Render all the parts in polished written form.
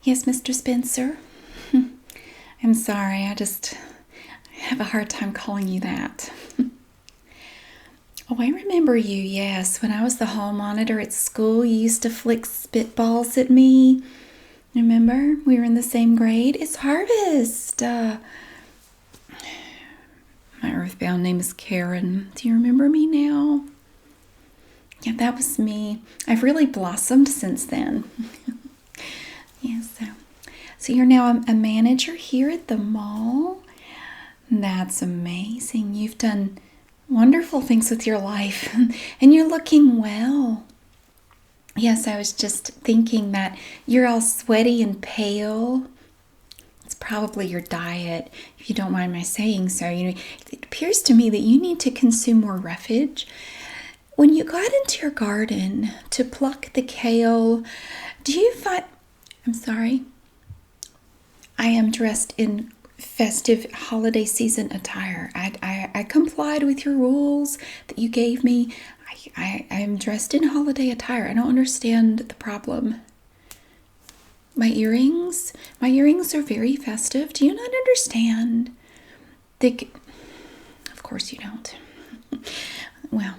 Yes, Mr. Spencer. I'm sorry, I just have a hard time calling you that. Oh, I remember you, yes. When I was the hall monitor at school, you used to flick spitballs at me. Remember? We were in the same grade. It's Harvest. My earthbound name is Karen. Do you remember me now? Yeah, that was me. I've really blossomed since then. Yeah, so you're now a manager here at the mall? That's amazing. You've done wonderful things with your life, and you're looking well. Yes, I was just thinking that you're all sweaty and pale. It's probably your diet, if you don't mind my saying so. It appears to me that you need to consume more roughage. When you got into your garden to pluck the kale, do you find... I'm sorry. I am dressed in festive holiday season attire. I complied with your rules that you gave me. I am dressed in holiday attire. I don't understand the problem. My earrings are very festive. Do you not understand? Of course you don't. Well,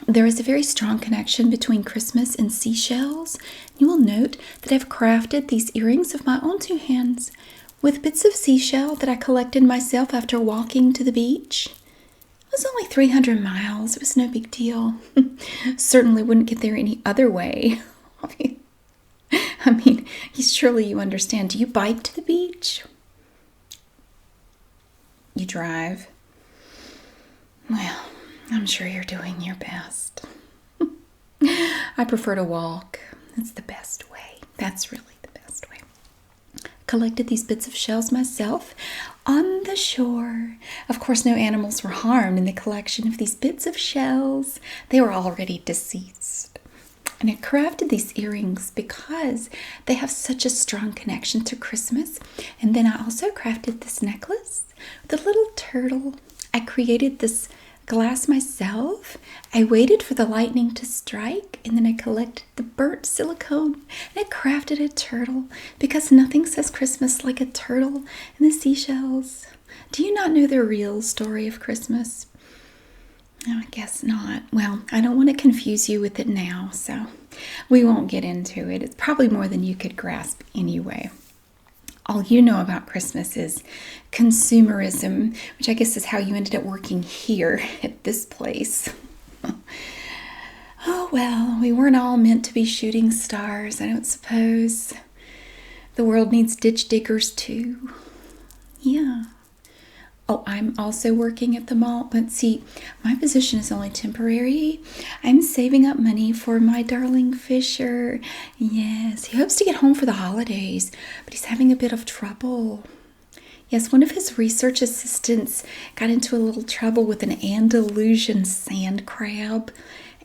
there is a very strong connection between Christmas and seashells. You will note that I've crafted these earrings of my own two hands with bits of seashell that I collected myself after walking to the beach. It was only 300 miles. It was no big deal. Certainly wouldn't get there any other way. I mean, surely you understand. Do you bike to the beach? You drive? Well, I'm sure you're doing your best. I prefer to walk. It's the best way. That's really the best way. Collected these bits of shells myself on the shore. Of course, no animals were harmed in the collection of these bits of shells. They were already deceased. And I crafted these earrings because they have such a strong connection to Christmas. And then I also crafted this necklace with a little turtle. I created this glass myself. I waited for the lightning to strike, and then I collected the burnt silicone and I crafted a turtle because nothing says Christmas like a turtle and the seashells. Do you not know the real story of Christmas? No, I guess not. Well, I don't want to confuse you with it now, so we won't get into it. It's probably more than you could grasp anyway. All you know about Christmas is consumerism, which I guess is how you ended up working here at this place. Oh, well, we weren't all meant to be shooting stars, I don't suppose. The world needs ditch diggers, too. Yeah. Oh, I'm also working at the mall, but see, my position is only temporary. I'm saving up money for my darling Fisher. Yes, he hopes to get home for the holidays, but he's having a bit of trouble. Yes, one of his research assistants got into a little trouble with an Andalusian sand crab,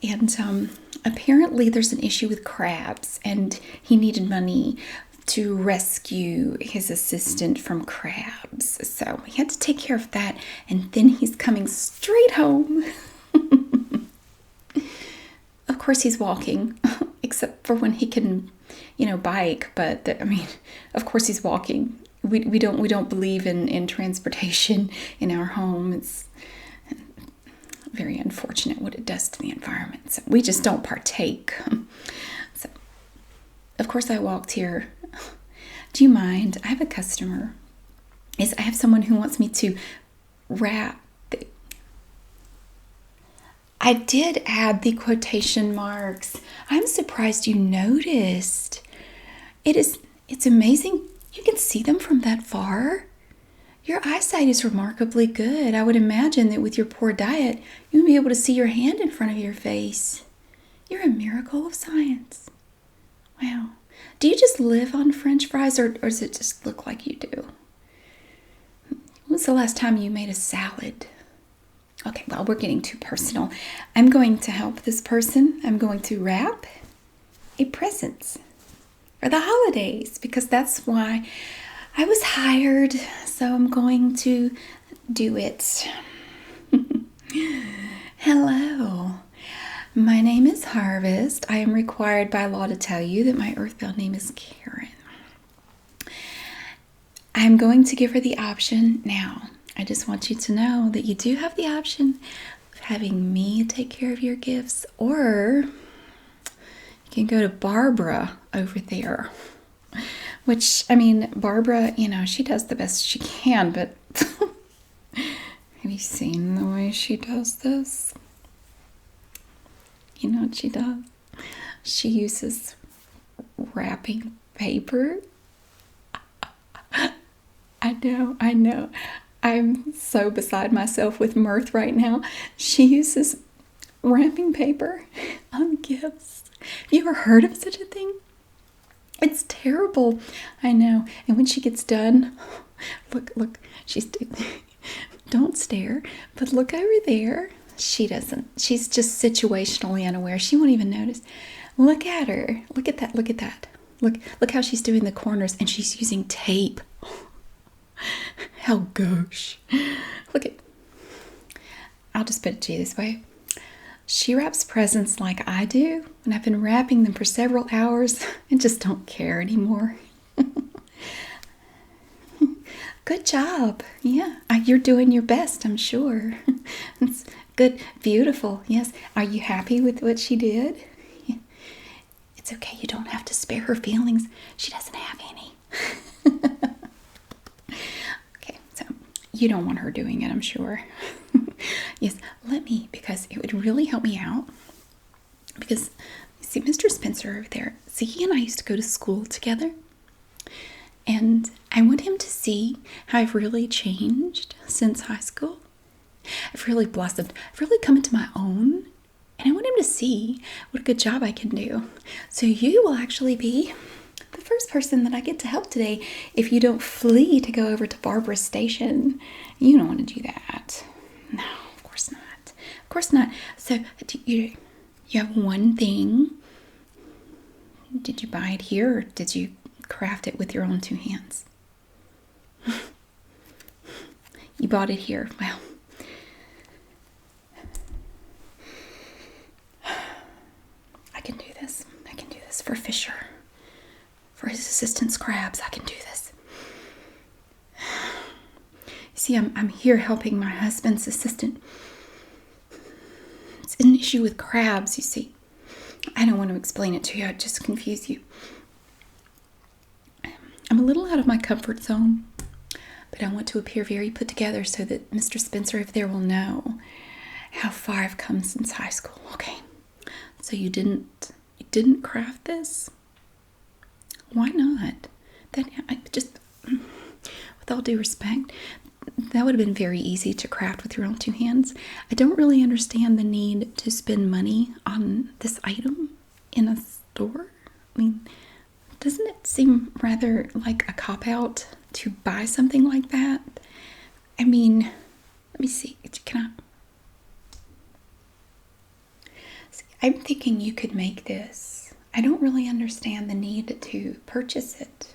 and apparently there's an issue with crabs, and he needed money to rescue his assistant from crabs. So he had to take care of that, and then he's coming straight home. Of course he's walking, except for when he can, bike, but of course he's walking. We don't believe in transportation in our home. It's very unfortunate what it does to the environment. So we just don't partake. So of course I walked here. Do you mind? I have a customer. I have someone who wants me to wrap. I did add the quotation marks. I'm surprised you noticed. It's amazing. You can see them from that far. Your eyesight is remarkably good. I would imagine that with your poor diet, you'll be able to see your hand in front of your face. You're a miracle of science. Wow. Do you just live on French fries, or does it just look like you do? When was the last time you made a salad? Okay, well, we're getting too personal. I'm going to help this person. I'm going to wrap a present for the holidays because that's why I was hired. So I'm going to do it. Hello. My name is Harvest. I am required by law to tell you that my earthbound name is Karen. I'm going to give her the option now. I just want you to know that you do have the option of having me take care of your gifts, or you can go to Barbara over there. Which, I mean, Barbara, she does the best she can, but have you seen the way she does this? You know what she does? She uses wrapping paper. I know. I'm so beside myself with mirth right now. She uses wrapping paper on gifts. Have you ever heard of such a thing? It's terrible. I know. And when she gets done, look, don't stare, but look over there. She doesn't. She's just situationally unaware. She won't even notice. Look at her. Look at that. Look at that. Look how she's doing the corners, and she's using tape. How gauche. I'll just put it to you this way. She wraps presents like I do, and I've been wrapping them for several hours and just don't care anymore. Good job. Yeah, you're doing your best, I'm sure. It's good, beautiful. Yes. Are you happy with what she did? Yeah. It's okay. You don't have to spare her feelings. She doesn't have any. Okay, so you don't want her doing it, I'm sure. Yes, because it would really help me out. Because, you see, Mr. Spencer over there, he and I used to go to school together. And I want him to see how I've really changed since high school. I've really blossomed. I've really come into my own. And I want him to see what a good job I can do. So you will actually be the first person that I get to help today if you don't flee to go over to Barbara's station. You don't want to do that. No, of course not. Of course not. So you have one thing. Did you buy it here, or did you craft it with your own two hands? You bought it here. Well, I can do this. I can do this for Fisher. For his assistant's crabs, I can do this. You see, I'm here helping my husband's assistant. It's an issue with crabs, you see. I don't want to explain it to you. I'd just confuse you. I'm a little out of my comfort zone, but I want to appear very put together so that Mr. Spencer over there will know how far I've come since high school. Okay, so you didn't craft this? Why not? With all due respect, that would have been very easy to craft with your own two hands. I don't really understand the need to spend money on this item in a store. I mean, doesn't it seem rather like a cop-out to buy something like that? I mean, let me see. I'm thinking you could make this. I don't really understand the need to purchase it.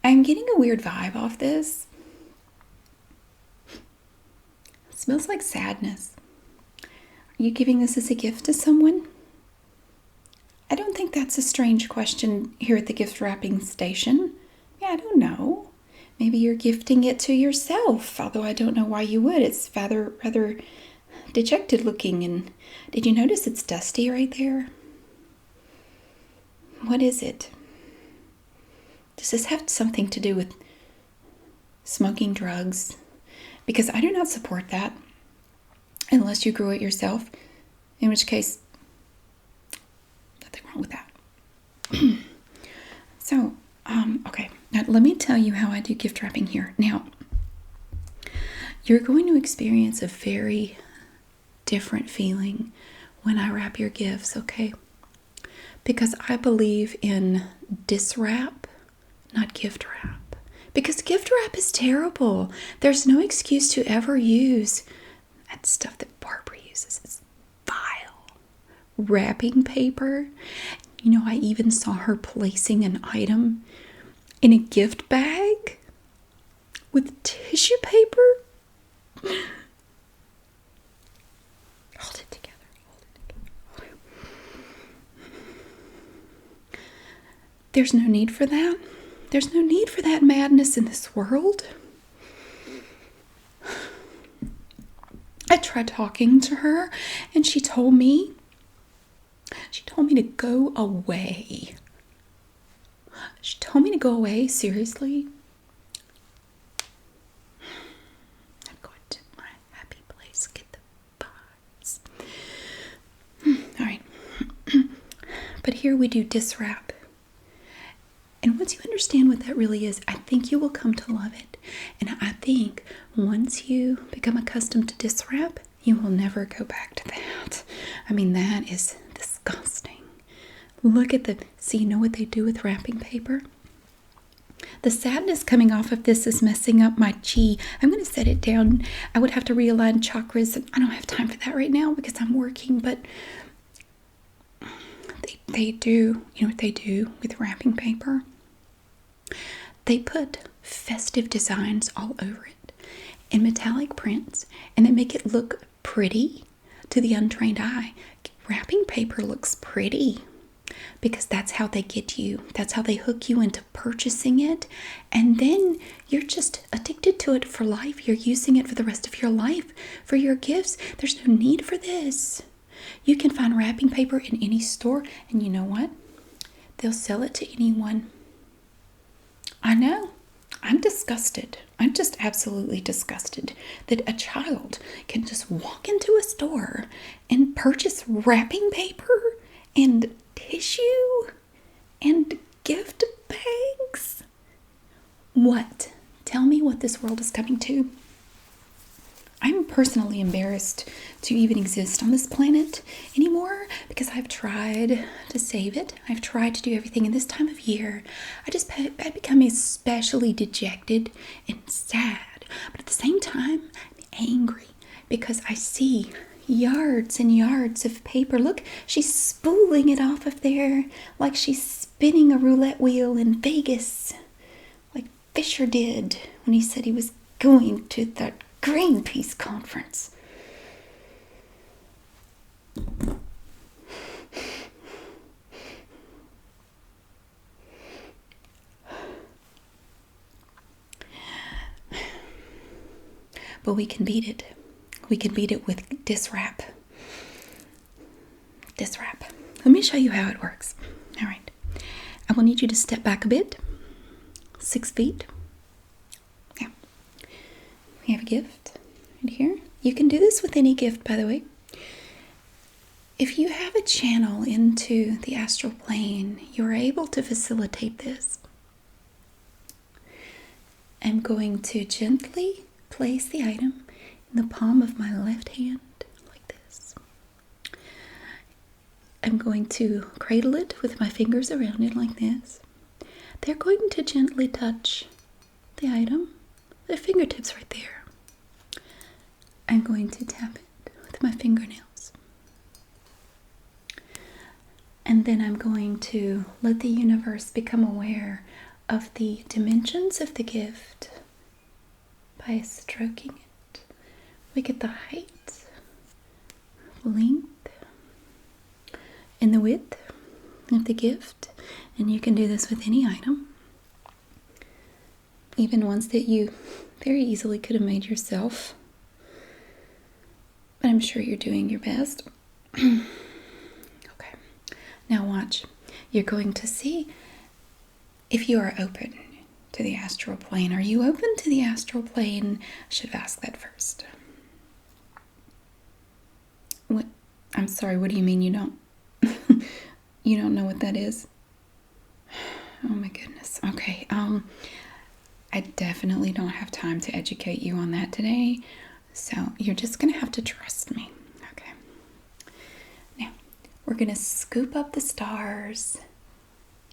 I'm getting a weird vibe off this. It smells like sadness. Are you giving this as a gift to someone? I don't think that's a strange question here at the gift wrapping station. Yeah, I don't know. Maybe you're gifting it to yourself, although I don't know why you would. It's rather dejected looking. And did you notice it's dusty right there? What is it? Does this have something to do with smoking drugs? Because I do not support that unless you grow it yourself, in which case, nothing wrong with that. So, okay, now let me tell you how I do gift wrapping here. Now, you're going to experience a very different feeling when I wrap your gifts, okay? Because I believe in Dys-Wrap, not gift wrap. Because gift wrap is terrible. There's no excuse to ever use that stuff that Barbara uses. It's vile. Wrapping paper. You know, I even saw her placing an item in a gift bag with tissue paper. Hold it together. There's no need for that. There's no need for that madness in this world. I tried talking to her, and she told me to go away. She told me to go away, seriously. I'm going to my happy place, get the vibes. All right. But here we do Dys-Wrap. And once you understand what that really is, I think you will come to love it. And I think once you become accustomed to Dys-Wrap, you will never go back to that. I mean, that is disgusting. Look at see, you know what they do with wrapping paper? The sadness coming off of this is messing up my chi. I'm going to set it down. I would have to realign chakras, and I don't have time for that right now because I'm working, but they do, you know what they do with wrapping paper? They put festive designs all over it in metallic prints, and they make it look pretty to the untrained eye. Wrapping paper looks pretty because that's how they get you. That's how they hook you into purchasing it, and then you're just addicted to it for life. You're using it for the rest of your life for your gifts. There's no need for this. You can find wrapping paper in any store, and you know what? They'll sell it to anyone. I know. I'm disgusted. I'm just absolutely disgusted that a child can just walk into a store and purchase wrapping paper and tissue and gift bags. What? Tell me what this world is coming to. I'm personally embarrassed to even exist on this planet anymore because I've tried to save it. I've tried to do everything. In this time of year, I become especially dejected and sad. But at the same time, I'm angry because I see yards and yards of paper. Look, she's spooling it off of there like she's spinning a roulette wheel in Vegas, like Fisher did when he said he was going to that Greenpeace conference. But we can beat it. We can beat it with Dys-Wrap. Dys-Wrap. Let me show you how it works. All right. I will need you to step back a bit. 6 feet. Yeah. We have a gift right here. You can do this with any gift, by the way. If you have a channel into the astral plane, you are able to facilitate this. I'm going to gently place the item in the palm of my left hand, like this. I'm going to cradle it with my fingers around it like this. They're going to gently touch the item, the fingertips right there. I'm going to tap it with my fingernails. And then I'm going to let the universe become aware of the dimensions of the gift by stroking it. We get the height, length, and the width of the gift. And you can do this with any item, even ones that you very easily could have made yourself. But I'm sure you're doing your best. Okay. Now watch. You're going to see if you are open to the astral plane. Are you open to the astral plane? I should have asked that first. What? I'm sorry, what do you mean you don't? You don't know what that is? Oh my goodness. Okay. I definitely don't have time to educate you on that today. So you're just going to have to trust me. Okay. Now, we're going to scoop up the stars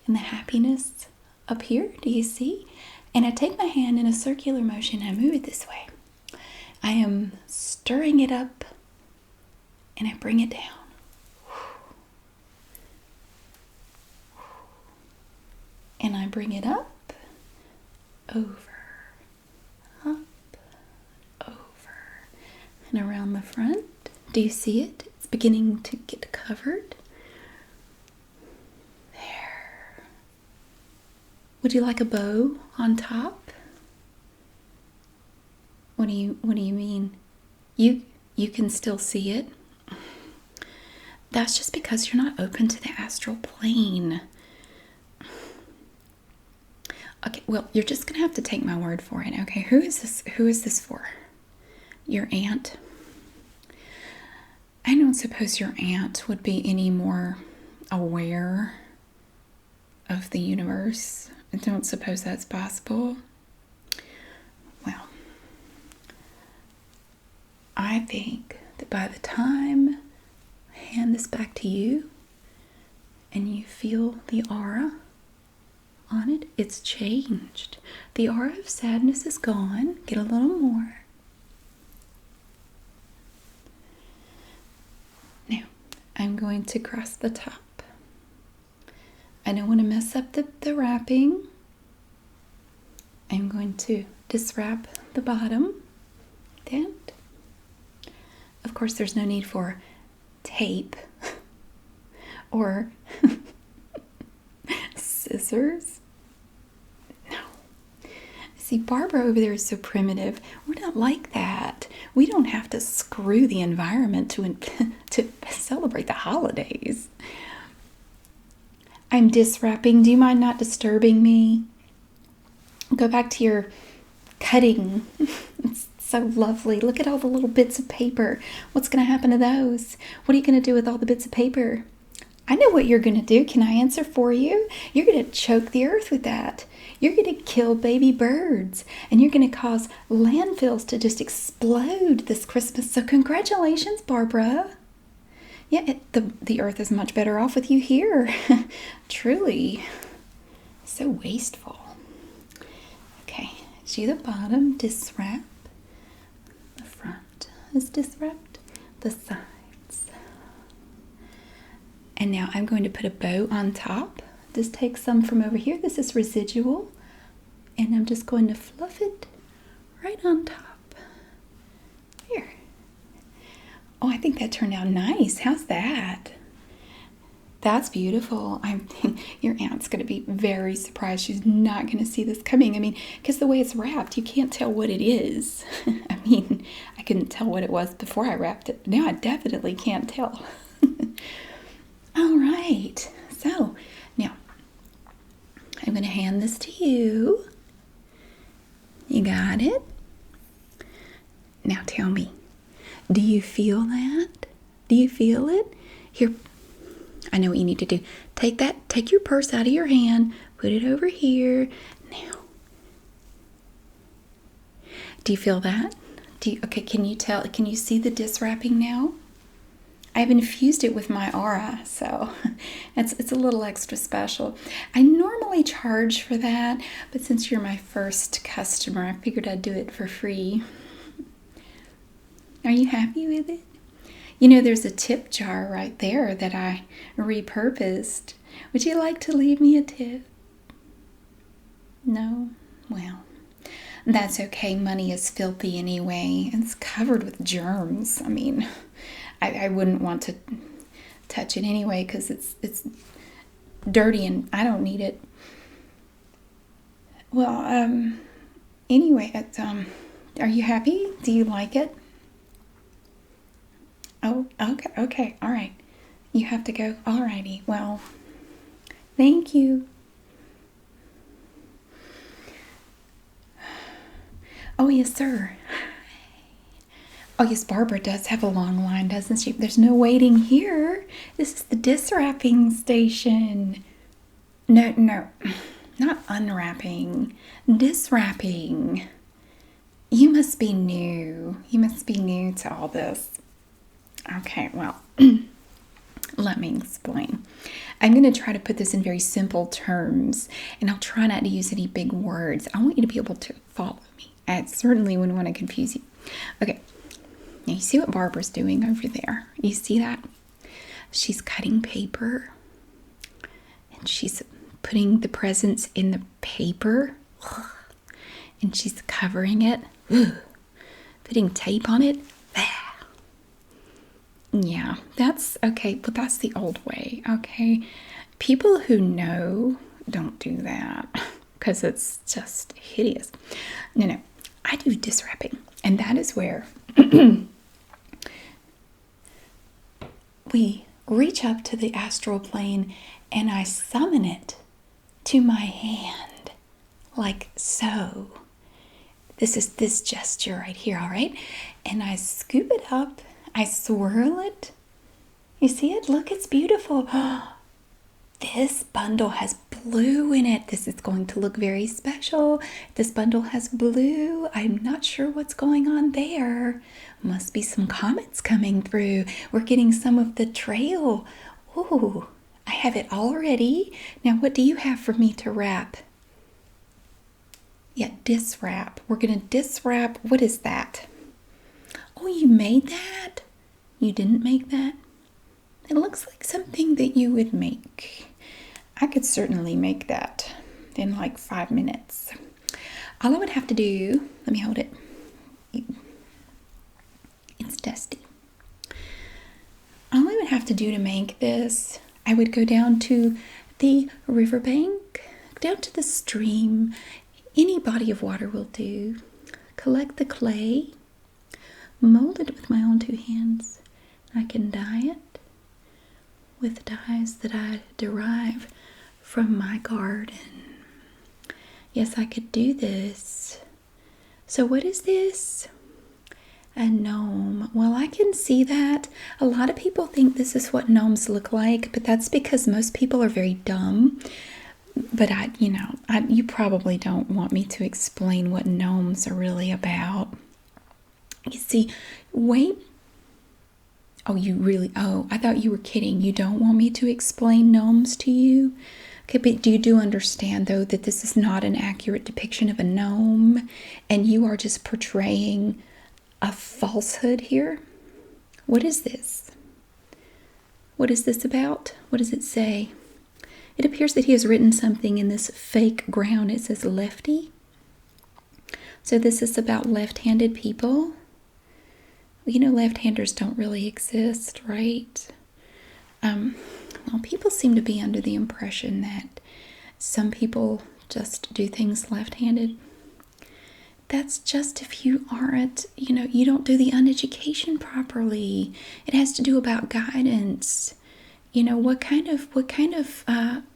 and the happiness up here. Do you see? And I take my hand in a circular motion and I move it this way. I am stirring it up and I bring it down. And I bring it up, over, up, over, and around the front. Do you see it? It's beginning to get covered. There. Would you like a bow on top? What do you mean? You can still see it? That's just because you're not open to the astral plane. Okay, well, you're just gonna have to take my word for it. Okay, who is this? Who is this for? Your aunt? I don't suppose your aunt would be any more aware of the universe. I don't suppose that's possible. Well, I think that by the time I hand this back to you and you feel the aura on it, it's changed. The aura of sadness is gone. Get a little more. Now, I'm going to cross the top. I don't want to mess up the wrapping. I'm going to diswrap the bottom. Then, of course, there's no need for tape or scissors. No. See, Barbara over there is so primitive. We're not like that. We don't have to screw the environment to celebrate the holidays. I'm Dys-Wrapping. Do you mind not disturbing me? Go back to your cutting. It's so lovely. Look at all the little bits of paper. What's going to happen to those? What are you going to do with all the bits of paper? I know what you're going to do. Can I answer for you? You're going to choke the earth with that. You're going to kill baby birds. And you're going to cause landfills to just explode this Christmas. So congratulations, Barbara. Yeah, the earth is much better off with you here. Truly. So wasteful. Okay, do the bottom, diswrap. The front is diswrapped. The sides. And now I'm going to put a bow on top. Just take some from over here. This is residual. And I'm just going to fluff it right on top. Here. Oh, I think that turned out nice. How's that? That's beautiful. I think your aunt's going to be very surprised. She's not going to see this coming. I mean, because the way it's wrapped, you can't tell what it is. I mean, I couldn't tell what it was before I wrapped it. Now I definitely can't tell. All right. So, now, I'm going to hand this to you. You got it? Now tell me. Do you feel that? Do you feel it? Here, I know what you need to do. Take your purse out of your hand, put it over here. Now, do you feel that? Okay, can you see the Dys-Wrapping now? I've infused it with my aura, so it's a little extra special. I normally charge for that, but since you're my first customer, I figured I'd do it for free. Are you happy with it? You know, there's a tip jar right there that I repurposed. Would you like to leave me a tip? No? Well, that's okay. Money is filthy anyway. It's covered with germs. I mean, I wouldn't want to touch it anyway because it's dirty and I don't need it. Well, anyway, are you happy? Do you like it? Oh, okay, all right. You have to go. All righty. Well, thank you. Oh, yes, sir. Oh, yes, Barbara does have a long line, doesn't she? There's no waiting here. This is the Dys-Wrapping station. No, not unwrapping. Dys-Wrapping. You must be new. You must be new to all this. Okay, well, let me explain. I'm going to try to put this in very simple terms, and I'll try not to use any big words. I want you to be able to follow me. I certainly wouldn't want to confuse you. Okay, now you see what Barbara's doing over there. You see that? She's cutting paper, and she's putting the presents in the paper, and she's covering it, putting tape on it. Yeah, that's okay, but that's the old way, okay? People who know don't do that. because it's just hideous. No, I do Dys-Wrapping, and that is where we reach up to the astral plane and I summon it to my hand, like so. This is this gesture right here, all right? And I scoop it up, I swirl it. You see it? Look, it's beautiful. This bundle has blue in it. This is going to look very special. This bundle has blue. I'm not sure what's going on there. Must be some comets coming through. We're getting some of the trail. Ooh, I have it all ready. Now, what do you have for me to wrap? Yeah, Dys-Wrap. We're going to Dys-Wrap. What is that? Oh, you made that? You didn't make that? It looks like something that you would make. I could certainly make that in like 5 minutes. All I would have to do, let me hold it. It's dusty. All I would have to do to make this, I would go down to the riverbank, down to the stream. Any body of water will do. Collect the clay, mold it with my own 2 hands. I can dye it with dyes that I derive from my garden. Yes, I could do this. So what is this? A gnome. Well, I can see that. A lot of people think this is what gnomes look like, but that's because most people are very dumb. But you probably don't want me to explain what gnomes are really about. You see, wait. Oh, I thought you were kidding. You don't want me to explain gnomes to you? Okay, but you do understand, though, that this is not an accurate depiction of a gnome, and you are just portraying a falsehood here? What is this? What is this about? What does it say? It appears that he has written something in this fake ground. It says lefty. So this is about left-handed people. Well, left-handers don't really exist, right? Well, people seem to be under the impression that some people just do things left-handed. That's just if you aren't, you don't do the uneducation properly. It has to do about guidance. What kind of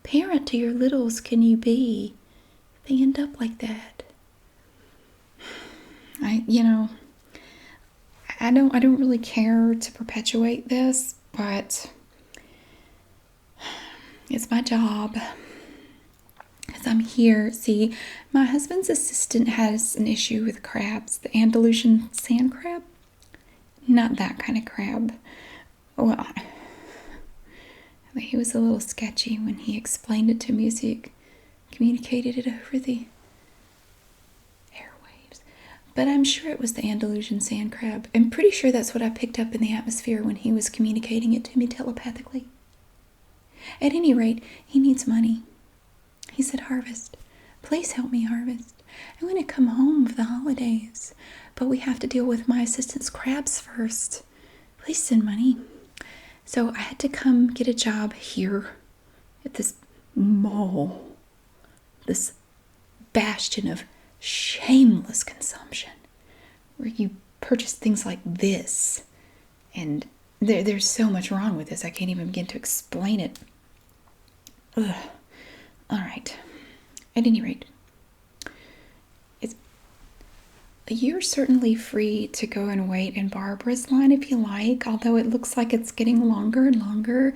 parent to your littles can you be? They end up like that. I don't really care to perpetuate this, but it's my job. Because I'm here. See, my husband's assistant has an issue with crabs. The Andalusian sand crab? Not that kind of crab. Well, he was a little sketchy when he explained it to me as he communicated it over the airwaves. But I'm sure it was the Andalusian sand crab. I'm pretty sure that's what I picked up in the atmosphere when he was communicating it to me telepathically. At any rate, he needs money. He said, harvest. Please help me harvest. I want to come home for the holidays, but we have to deal with my assistant's crabs first. Please send money. So I had to come get a job here at this mall, this bastion of shameless consumption, where you purchase things like this. And there's so much wrong with this, I can't even begin to explain it. Ugh. All right. At any rate, you're certainly free to go and wait in Barbara's line if you like, although it looks like it's getting longer and longer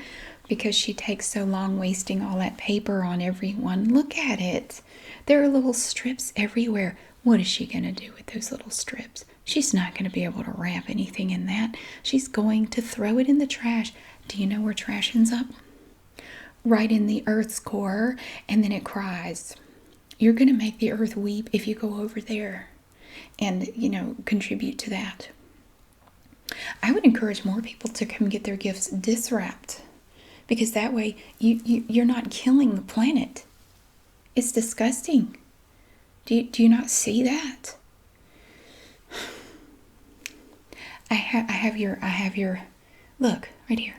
because she takes so long wasting all that paper on everyone. Look at it. There are little strips everywhere. What is she going to do with those little strips? She's not going to be able to wrap anything in that. She's going to throw it in the trash. Do you know where trash ends up? Right in the earth's core, and then it cries. You're going to make the earth weep if you go over there and, contribute to that. I would encourage more people to come get their gifts Dys-Wrapped, because that way you're not killing the planet. It's disgusting. Do you not see that? I have your look right here.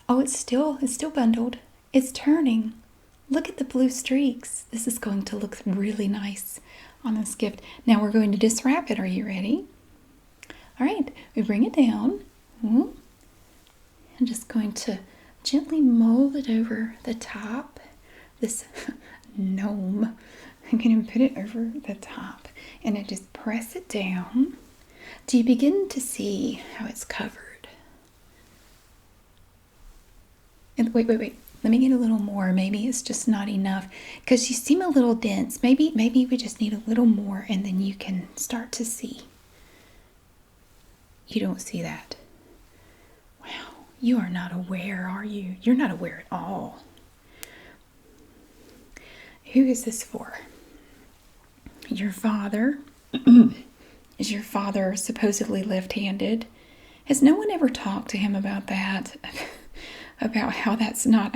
Oh, it's still bundled. It's turning. Look at the blue streaks. This is going to look really nice on this gift. Now we're going to Dys-Wrap it. Are you ready? All right, we bring it down. I'm just going to gently mold it over the top. This gnome. I'm going to put it over the top and I just press it down. Do you begin to see how it's covered? And wait. Let me get a little more. Maybe it's just not enough because you seem a little dense. Maybe we just need a little more and then you can start to see. You don't see that. Wow. You are not aware, are you? You're not aware at all. Who is this for? Your father? Is your father supposedly left-handed? Has no one ever talked to him about that? About how that's not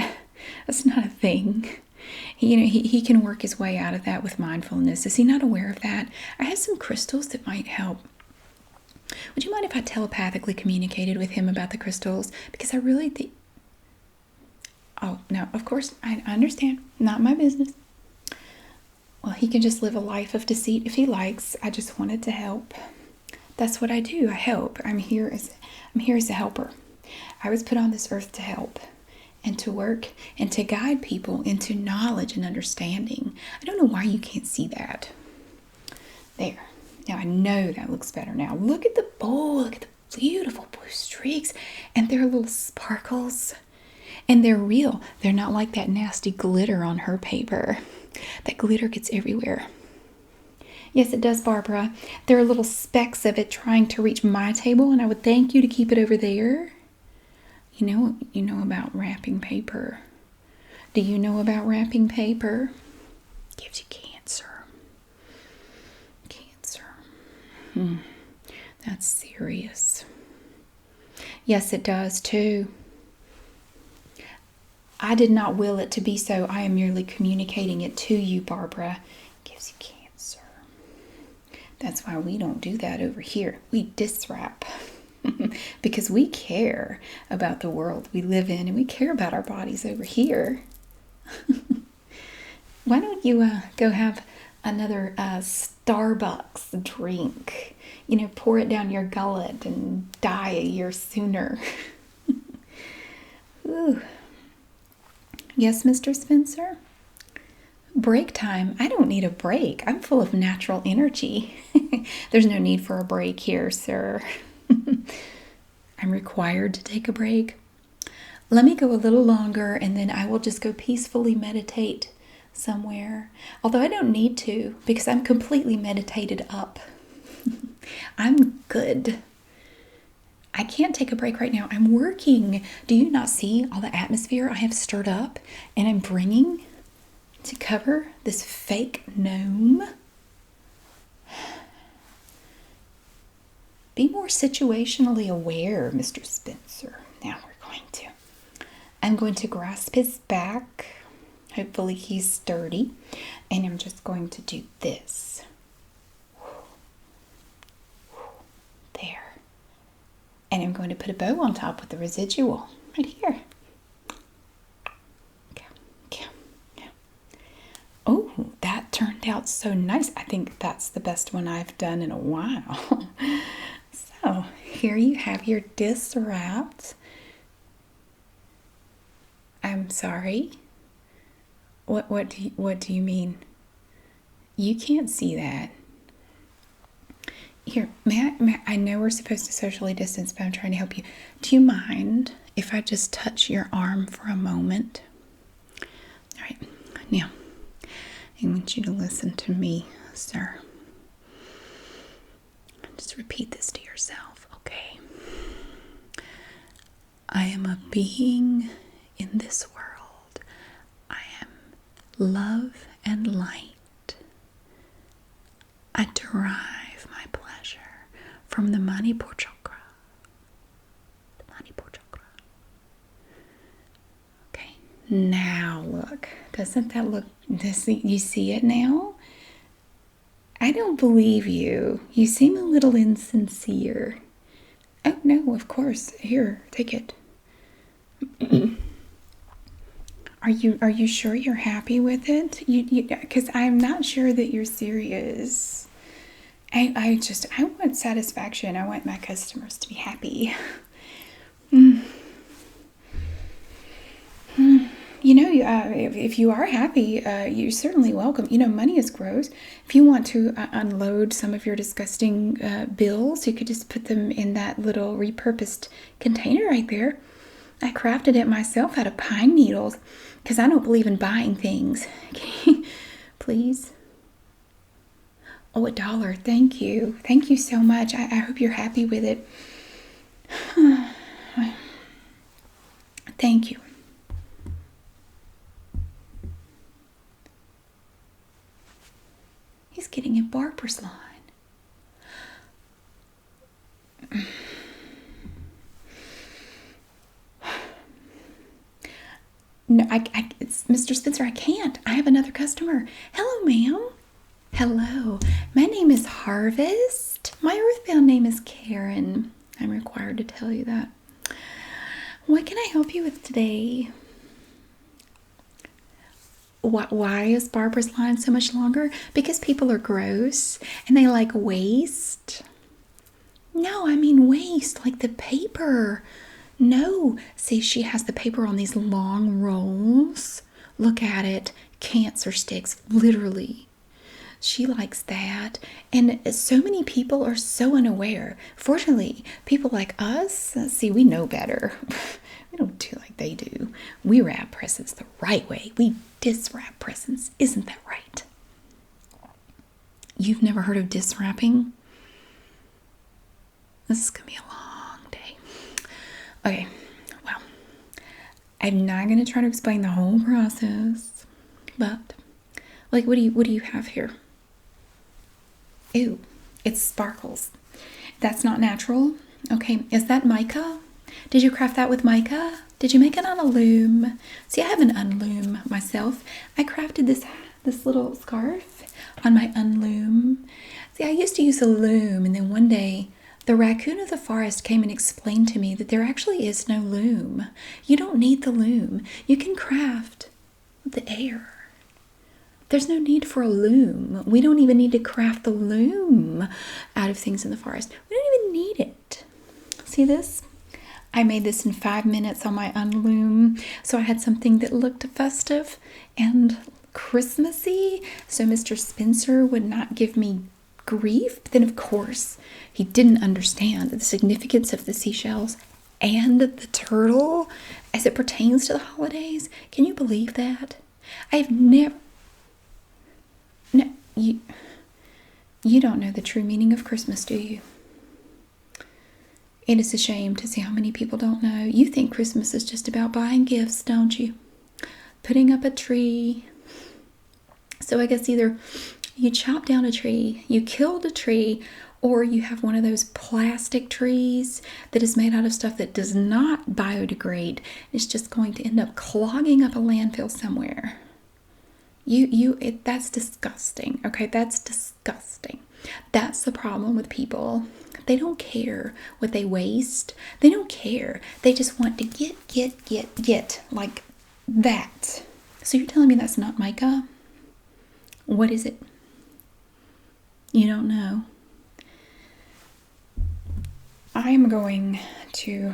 a thing? He can work his way out of that with mindfulness. Is he not aware of that? I have some crystals that might help. Would you mind if I telepathically communicated with him about the crystals? Because I really think... Oh, no, of course, I understand. Not my business. Well, he can just live a life of deceit if he likes. I just wanted to help. That's what I do. I help. I'm here as a helper. I was put on this earth to help and to work and to guide people into knowledge and understanding. I don't know why you can't see that. There. Now I know that looks better now. Look at the bowl. Look at the beautiful blue streaks. And they're little sparkles. And they're real. They're not like that nasty glitter on her paper. That glitter gets everywhere. Yes, it does, Barbara. There are little specks of it trying to reach my table, and I would thank you to keep it over there. You know about wrapping paper. Do you know about wrapping paper? Gives you cancer. That's serious. Yes, it does too. I did not will it to be so. I am merely communicating it to you, Barbara. Gives you cancer. That's why we don't do that over here. We Dys-Wrap. Because we care about the world we live in and we care about our bodies over here. Why don't you go have another Starbucks drink? Pour it down your gullet and die a year sooner. Ooh. Yes, Mr. Spencer? Break time. I don't need a break. I'm full of natural energy. There's no need for a break here, sir. I'm required to take a break. Let me go a little longer and then I will just go peacefully meditate somewhere. Although I don't need to because I'm completely meditated up. I'm good. I can't take a break right now. I'm working. Do you not see all the atmosphere I have stirred up and I'm bringing to cover this fake gnome? Be more situationally aware, Mr. Spencer. Now I'm going to grasp his back. Hopefully he's sturdy. And I'm just going to do this. There. And I'm going to put a bow on top with the residual right here. Yeah. Oh, that turned out so nice. I think that's the best one I've done in a while. So here you have your Dys-Wrapped. I'm sorry. What do you mean? You can't see that. Here, I know we're supposed to socially distance, but I'm trying to help you. Do you mind if I just touch your arm for a moment? All right. Now, I want you to listen to me, sir. Just repeat this to yourself, okay? I am a being in this world. I am love and light. I derive my pleasure from the Manipur chakra. Okay, now look. Doesn't that look, you see it now? I don't believe you. You seem a little insincere. Oh, no, of course. Here, take it. Are you sure you're happy with it? Because I'm not sure that you're serious. I want satisfaction. I want my customers to be happy. Mm. Mm. If you are happy, you're certainly welcome. Money is gross. If you want to unload some of your disgusting bills, you could just put them in that little repurposed container right there. I crafted it myself out of pine needles because I don't believe in buying things. Please? Oh, $1. Thank you. Thank you so much. I hope you're happy with it. Thank you. He's getting a barber's line. No, it's Mr. Spencer, I can't. I have another customer. Hello, ma'am. Hello. My name is Harvest. My earthbound name is Karen. I'm required to tell you that. What can I help you with today? Why is barber's line so much longer? Because people are gross and they like waste. No, I mean waste, like the paper. No, see, she has the paper on these long rolls. Look at it. Cancer sticks, literally. She likes that. And so many people are so unaware. Fortunately, people like us, see, we know better. We don't do like they do. We wrap presents the right way. We dys-wrap presents. Isn't that right? You've never heard of dys-wrapping? This is going to be a long day. Okay, well, I'm not going to try to explain the whole process, but, like, what do you have here? Ew, it's sparkles. That's not natural. Okay, is that mica? Did you craft that with mica? Did you make it on a loom? See, I have an unloom myself. I crafted this little scarf on my unloom. See, I used to use a loom, and then one day the raccoon of the forest came and explained to me that there actually is no loom. You don't need the loom. You can craft with the air. There's no need for a loom. We don't even need to craft the loom out of things in the forest. We don't even need it. See this? I made this in 5 minutes on my unloom. So I had something that looked festive and Christmassy. So Mr. Spencer would not give me grief. But then, of course, he didn't understand the significance of the seashells and the turtle as it pertains to the holidays. Can you believe that? I've never... No, you don't know the true meaning of Christmas, do you? It is a shame to see how many people don't know. You think Christmas is just about buying gifts, don't you? Putting up a tree. So I guess either you chop down a tree, you killed a tree, or you have one of those plastic trees that is made out of stuff that does not biodegrade. It's just going to end up clogging up a landfill somewhere. That's disgusting. Okay, that's disgusting. That's the problem with people. They don't care what they waste. They don't care. They just want to get like that. So you're telling me that's not mica? What is it? You don't know. I am going to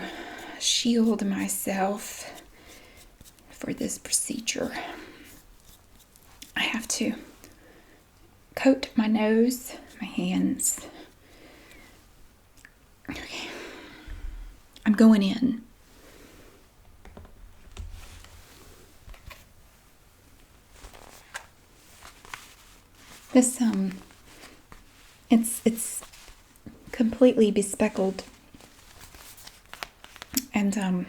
shield myself for this procedure. I have to coat my nose, my hands. Okay. I'm going in. This it's completely bespeckled. And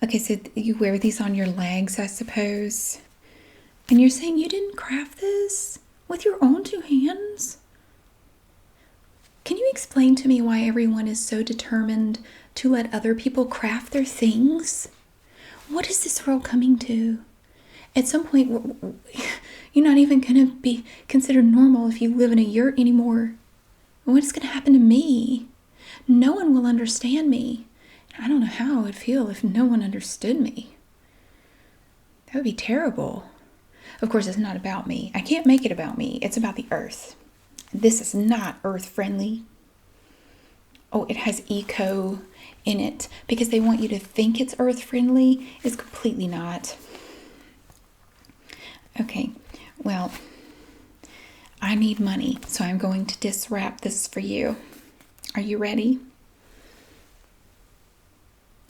okay, so you wear these on your legs, I suppose. And you're saying you didn't craft this with your own two hands? Can you explain to me why everyone is so determined to let other people craft their things? What is this world coming to? At some point, you're not even going to be considered normal if you live in a yurt anymore. What is going to happen to me? No one will understand me. I don't know how I would feel if no one understood me. That would be terrible. Of course, it's not about me. I can't make it about me. It's about the earth. This is not earth friendly. Oh, it has eco in it because they want you to think it's earth friendly. It's completely not. Okay, well, I need money, so I'm going to Dys-Wrap this for you. Are you ready?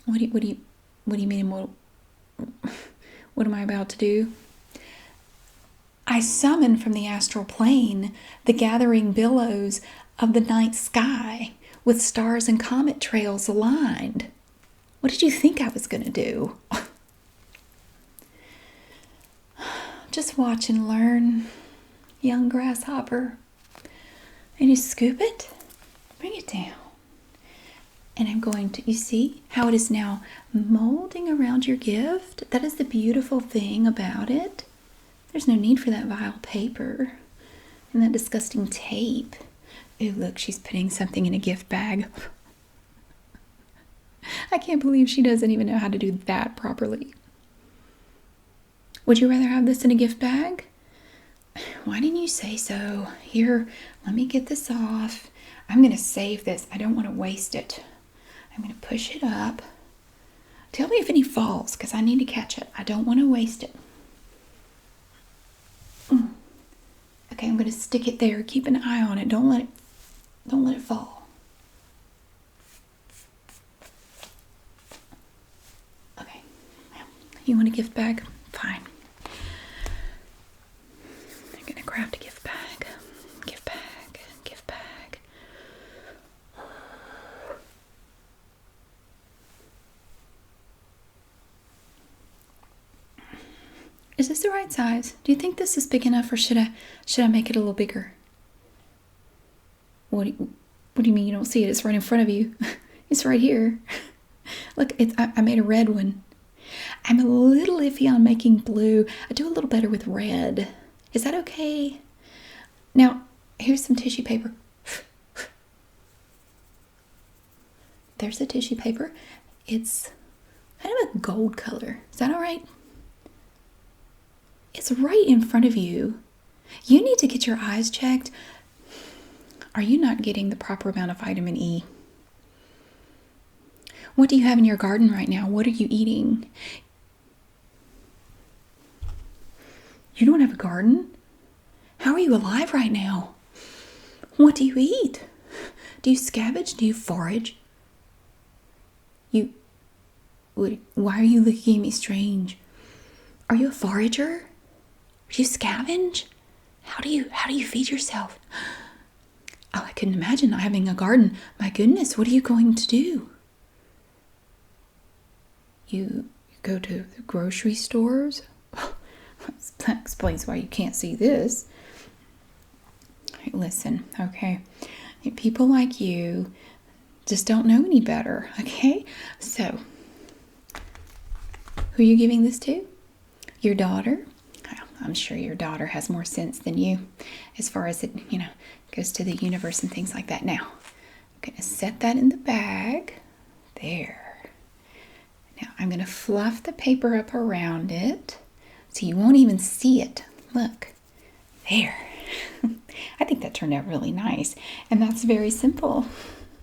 What do you mean? What am I about to do? I summon from the astral plane the gathering billows of the night sky with stars and comet trails aligned. What did you think I was going to do? Just watch and learn, young grasshopper. And you scoop it, bring it down. And I'm going to, you see how it is now molding around your gift? That is the beautiful thing about it. There's no need for that vile paper and that disgusting tape. Ooh, look, she's putting something in a gift bag. I can't believe she doesn't even know how to do that properly. Would you rather have this in a gift bag? Why didn't you say so? Here, let me get this off. I'm going to save this. I don't want to waste it. I'm going to push it up. Tell me if any falls, because I need to catch it. I don't want to waste it. Okay, I'm going to stick it there. Keep an eye on it. Don't let it fall. Okay. You want a gift bag? Fine. I'm going to craft a gift bag. Gift bag. Gift bag. Is this the right size? Do you think this is big enough, or should I make it a little bigger? What do you mean you don't see it? It's right in front of you. It's right here. Look, I made a red one. I'm a little iffy on making blue. I do a little better with red. Is that okay? Now, here's some tissue paper. There's the tissue paper. It's kind of a gold color. Is that all right? It's right in front of you. You need to get your eyes checked. Are you not getting the proper amount of vitamin E? What do you have in your garden right now? What are you eating? You don't have a garden? How are you alive right now? What do you eat? Do you scavenge? Do you forage? Why are you looking at me strange? Are you a forager? Do you scavenge? How do you feed yourself? Oh, I couldn't imagine not having a garden. My goodness, what are you going to do? You go to the grocery stores? That explains why you can't see this. Right, listen, okay. People like you just don't know any better, okay? So, who are you giving this to? Your daughter? I'm sure your daughter has more sense than you as far as it, goes to the universe and things like that. Now, I'm going to set that in the bag. There. Now, I'm going to fluff the paper up around it so you won't even see it. Look. There. I think that turned out really nice. And that's very simple.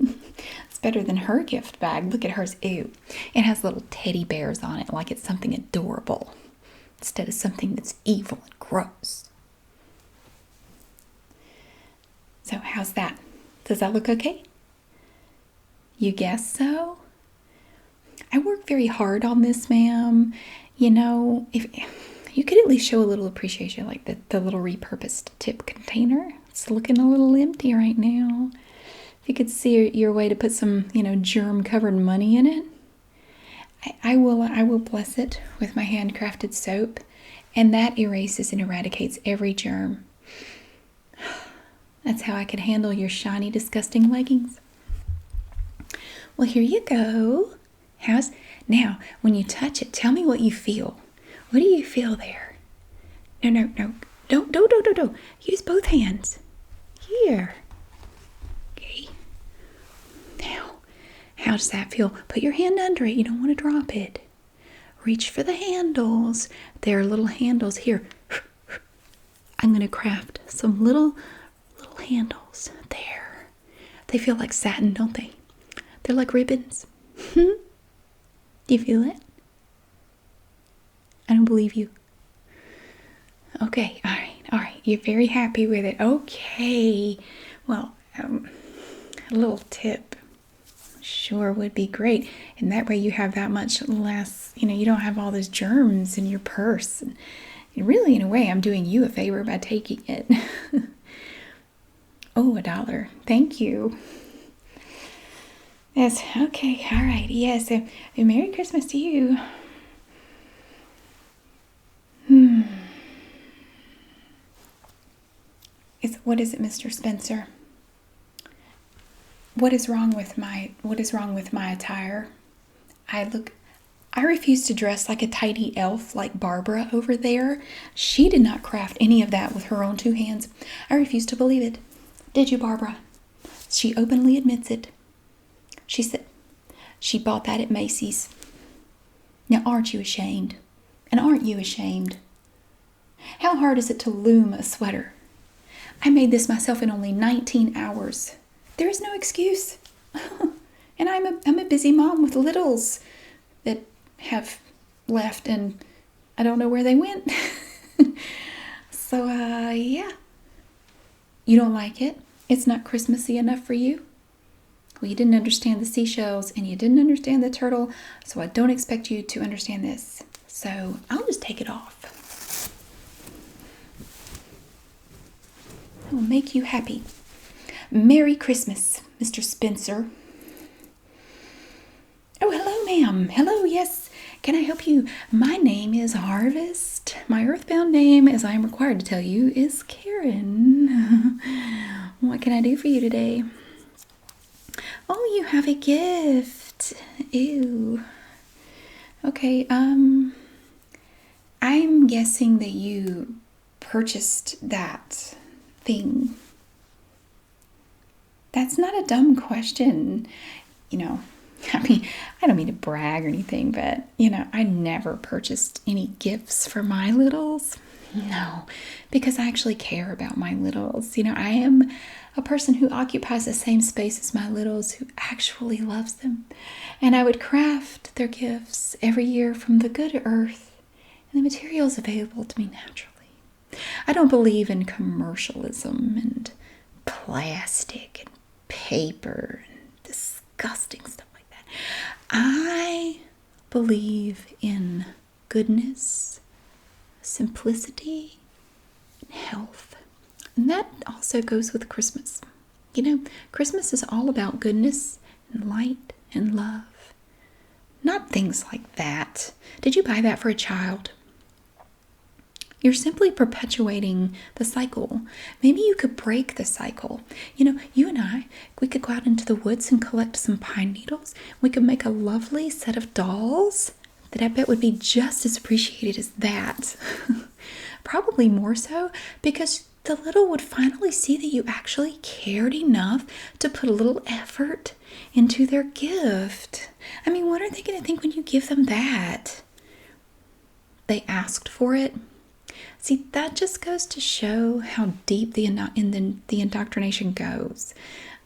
It's better than her gift bag. Look at hers. Ew. It has little teddy bears on it like it's something adorable, instead of something that's evil and gross. So how's that? Does that look okay? You guess so? I worked very hard on this, ma'am. If you could at least show a little appreciation, like the little repurposed tip container. It's looking a little empty right now. If you could see your way to put some, germ-covered money in it. I will bless it with my handcrafted soap, and that erases and eradicates every germ. That's how I could handle your shiny, disgusting leggings. Well, here you go. Now, when you touch it, tell me what you feel. What do you feel there? No. Don't. Use both hands. Here. Okay. Now, how does that feel? Put your hand under it. You don't want to drop it. reach for the handles. There are little handles here. I'm going to craft some little handles there. They feel like satin, don't they? They're like ribbons. Do you feel it? I don't believe you. Okay, all right. You're very happy with it. Okay. Well, a little tip sure would be great. And that way you have that much less, you don't have all those germs in your purse. And really, in a way, I'm doing you a favor by taking it. Oh, $1. Thank you. Yes, okay, all right. Yes, Merry Christmas to you. What is it, Mr. Spencer? What is wrong with my attire? I refuse to dress like a tidy elf like Barbara over there. She did not craft any of that with her own 2 hands. I refuse to believe it. Did you, Barbara? She openly admits it. She said she bought that at Macy's. Now, aren't you ashamed? And aren't you ashamed? How hard is it to loom a sweater? I made this myself in only 19 hours. There is no excuse. And I'm a busy mom with littles that have left and I don't know where they went. So, yeah. You don't like it? It's not Christmassy enough for you? Well, you didn't understand the seashells and you didn't understand the turtle, so I don't expect you to understand this. So, I'll just take it off. It will make you happy. Merry Christmas, Mr. Spencer. Oh, hello, ma'am. Hello, yes. Can I help you? My name is Harvest. My earthbound name, as I am required to tell you, is Karen. What can I do for you today? Oh, you have a gift. Ew. Okay, I'm guessing that you purchased that thing. That's not a dumb question. I don't mean to brag or anything, but, I never purchased any gifts for my littles. No, because I actually care about my littles. I am a person who occupies the same space as my littles, who actually loves them. And I would craft their gifts every year from the good earth and the materials available to me naturally. I don't believe in commercialism and plastic and paper and disgusting stuff like that. I believe in goodness, simplicity, and health. And that also goes with Christmas. Christmas is all about goodness and light and love. Not things like that. Did you buy that for a child? You're simply perpetuating the cycle. Maybe you could break the cycle. You and I, we could go out into the woods and collect some pine needles. We could make a lovely set of dolls that I bet would be just as appreciated as that. Probably more so because the little would finally see that you actually cared enough to put a little effort into their gift. What are they going to think when you give them that? They asked for it. See, that just goes to show how deep the indoctrination goes.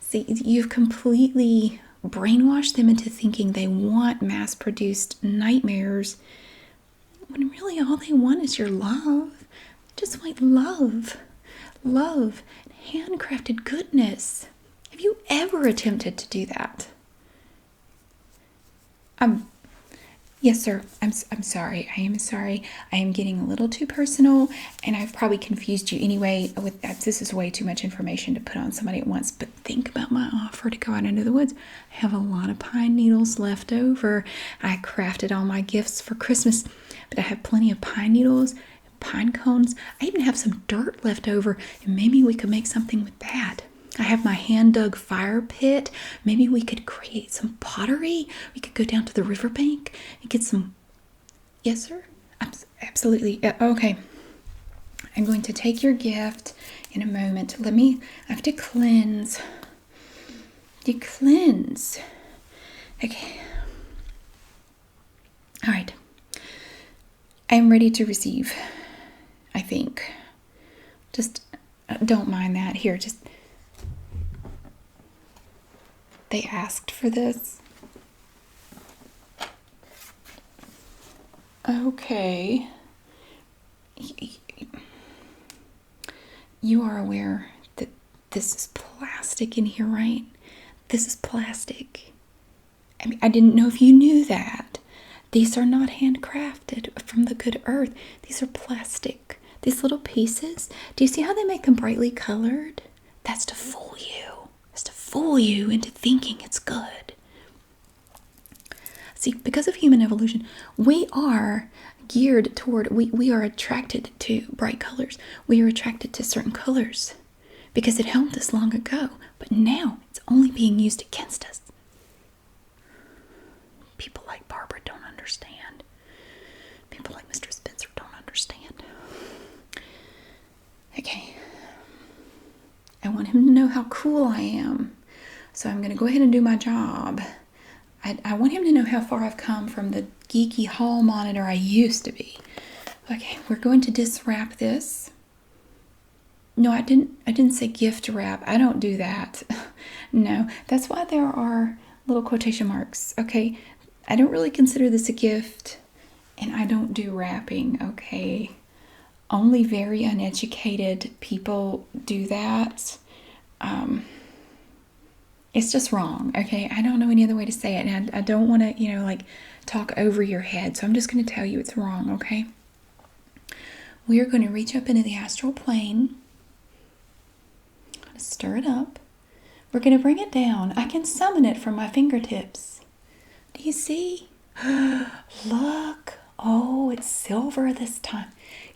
See, you've completely brainwashed them into thinking they want mass-produced nightmares, when really all they want is your love. They just want love, and handcrafted goodness. Have you ever attempted to do that? Yes, sir. I'm sorry. I am sorry. I am getting a little too personal, and I've probably confused you anyway. With that, this is way too much information to put on somebody at once. But think about my offer to go out into the woods. I have a lot of pine needles left over. I crafted all my gifts for Christmas, but I have plenty of pine needles, pine cones. I even have some dirt left over, and maybe we could make something with that. I have my hand-dug fire pit. Maybe we could create some pottery. We could go down to the riverbank and get some... Yes, sir? Absolutely. Okay. I'm going to take your gift in a moment. I have to cleanse. Okay. All right. I'm ready to receive, I think. Just don't mind that. Here, just... They asked for this. Okay. You are aware that this is plastic in here, right? This is plastic. I mean, I didn't know if you knew that. These are not handcrafted from the good earth. These are plastic. These little pieces. Do you see how they make them brightly colored? That's to fool you. That's to fool you into thinking it's good. See, because of human evolution, we are geared toward, we are attracted to bright colors. We are attracted to certain colors because it helped us long ago. But now it's only being used against us. People like Barbara don't understand. People like Mr. Spencer don't understand. Okay. I want him to know how cool I am. So I'm going to go ahead and do my job. I want him to know how far I've come from the geeky hall monitor I used to be. Okay, we're going to Dys-Wrap this. No, I didn't say gift wrap. I don't do that. No, that's why there are little quotation marks. Okay, I don't really consider this a gift, and I don't do wrapping. Okay, only very uneducated people do that. It's just wrong, okay? I don't know any other way to say it, and I don't want to, like, talk over your head, so I'm just going to tell you it's wrong, okay? We are going to reach up into the astral plane, stir it up. We're going to bring it down. I can summon it from my fingertips. Do you see? Look. Oh, it's silver this time.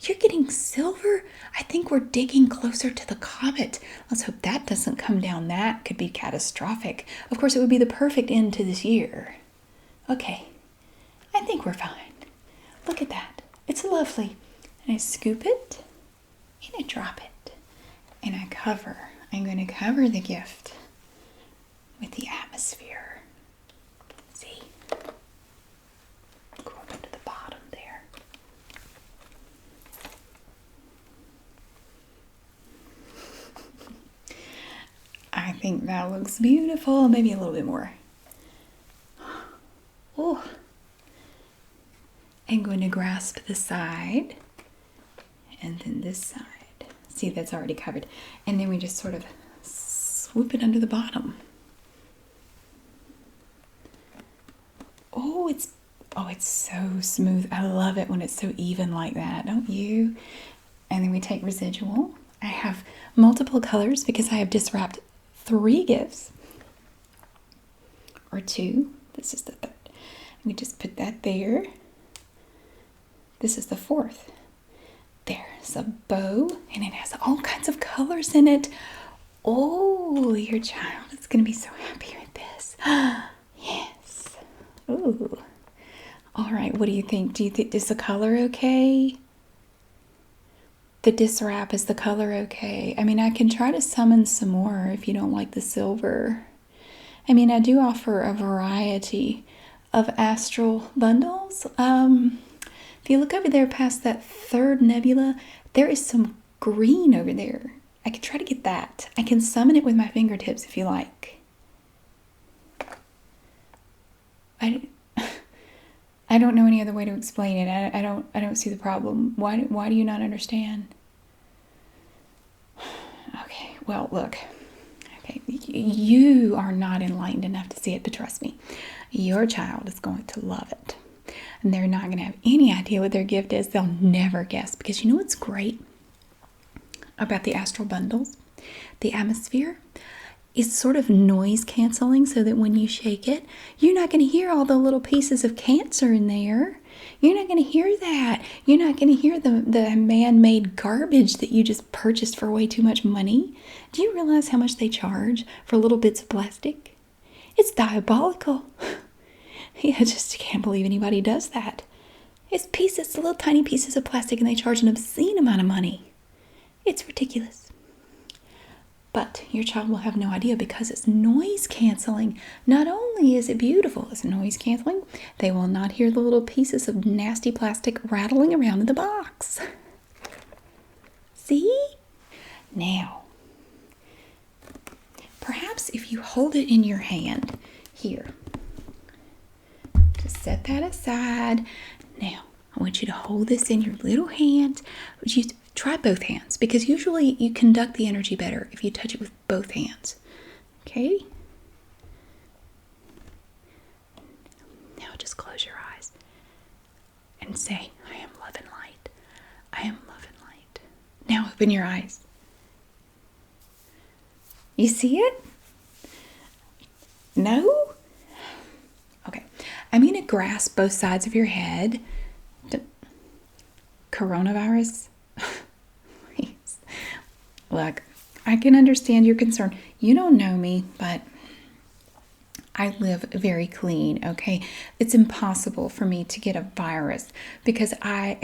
You're getting silver? I think we're digging closer to the comet. Let's hope that doesn't come down. That could be catastrophic. Of course, it would be the perfect end to this year. Okay, I think we're fine. Look at that. It's lovely. And I scoop it, and I drop it, and I cover. I'm going to cover the gift with the atmosphere. See? Go up into the bottom there. I think that looks beautiful. Maybe a little bit more. Oh. I'm going to grasp the side and then this side. See, that's already covered. And then we just sort of swoop it under the bottom. Oh, it's so smooth. I love it when it's so even like that, don't you? And then we take residual. I have multiple colors because I have Dys-Wrapped 3 gifts. Or 2. This is the 3rd. We just put that there. This is the 4th. There's a bow, and it has all kinds of colors in it. Oh, your child is going to be so happy with this. Yes. Ooh. All right, what do you think? Do you think, is the color okay? The Dys-Wrap, is the color okay? I mean, I can try to summon some more if you don't like the silver. I mean, I do offer a variety of astral bundles. If you look over there past that 3rd nebula, there is some green over there. I could try to get that. I can summon it with my fingertips if you like. I don't know any other way to explain it. I don't see the problem. Why do you not understand? Okay, well, look. Okay, you are not enlightened enough to see it, but trust me, your child is going to love it. And they're not going to have any idea what their gift is. They'll never guess. Because you know what's great about the astral bundles? The atmosphere is sort of noise canceling so that when you shake it, you're not going to hear all the little pieces of cancer in there. You're not going to hear that. You're not going to hear the man-made garbage that you just purchased for way too much money. Do you realize how much they charge for little bits of plastic? It's diabolical. I just can't believe anybody does that. It's pieces, little tiny pieces of plastic, and they charge an obscene amount of money. It's ridiculous. But your child will have no idea because it's noise canceling. Not only is it beautiful, it's noise canceling, they will not hear the little pieces of nasty plastic rattling around in the box. See? Now, perhaps if you hold it in your hand, here, just set that aside. Now, I want you to hold this in your little hand. You try both hands because usually you conduct the energy better if you touch it with both hands. Okay? Now just close your eyes and say, I am love and light. I am love and light. Now open your eyes. You see it? No? Okay. I'm going to grasp both sides of your head. Coronavirus? Please. Look, I can understand your concern. You don't know me, but I live very clean, okay? It's impossible for me to get a virus because I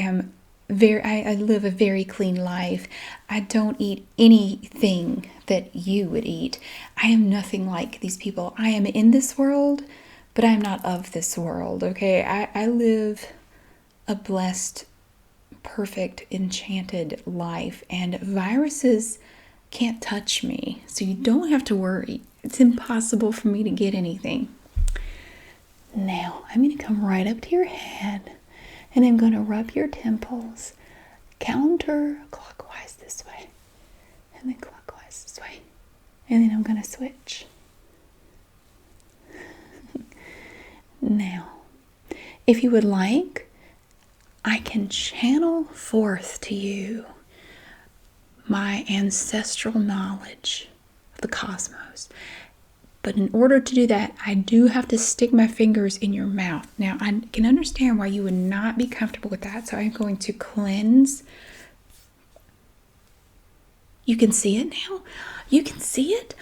live a very clean life. I don't eat anything that you would eat. I am nothing like these people. I am in this world, but I am not of this world, okay? I live a blessed, perfect, enchanted life, and viruses can't touch me, so you don't have to worry. It's impossible for me to get anything. Now, I'm going to come right up to your head, and I'm going to rub your temples counterclockwise this way, and then clockwise this way, and then I'm going to switch. Now, if you would like, I can channel forth to you my ancestral knowledge of the cosmos. But in order to do that, I do have to stick my fingers in your mouth. Now, I can understand why you would not be comfortable with that. So I'm going to cleanse. You can see it now? You can see it?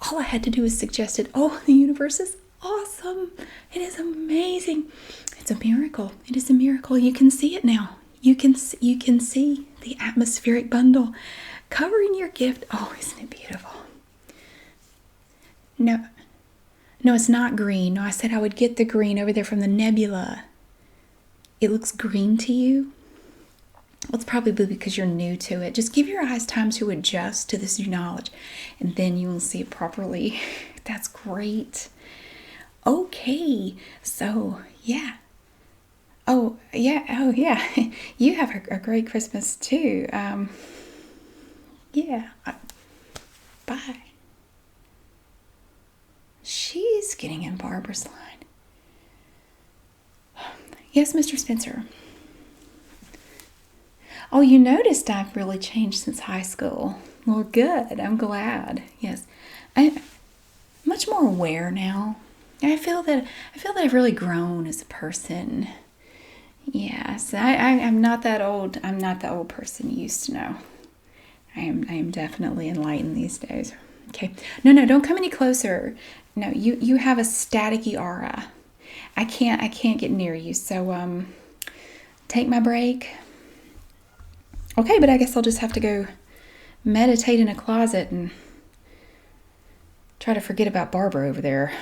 All I had to do is suggest it. Oh, the universe is awesome. It is amazing. It's a miracle. It is a miracle. You can see it now. You can see the atmospheric bundle covering your gift. Oh, isn't it beautiful? No, it's not green. No, I said I would get the green over there from the nebula. It looks green to you? Well, it's probably because you're new to it. Just give your eyes time to adjust to this new knowledge, and then you will see it properly. That's great. Okay, so yeah. Oh, yeah. You have a great Christmas too. Yeah. Bye. She's getting in Barbara's line. Yes, Mr. Spencer. Oh, you noticed I've really changed since high school. Well, good. I'm glad. Yes. I'm much more aware now. I feel that I've really grown as a person. Yes, I'm not that old. I'm not the old person you used to know. I am definitely enlightened these days. Okay. No, don't come any closer. No, you have a staticky aura. I can't get near you. So take my break. Okay, but I guess I'll just have to go meditate in a closet and try to forget about Barbara over there.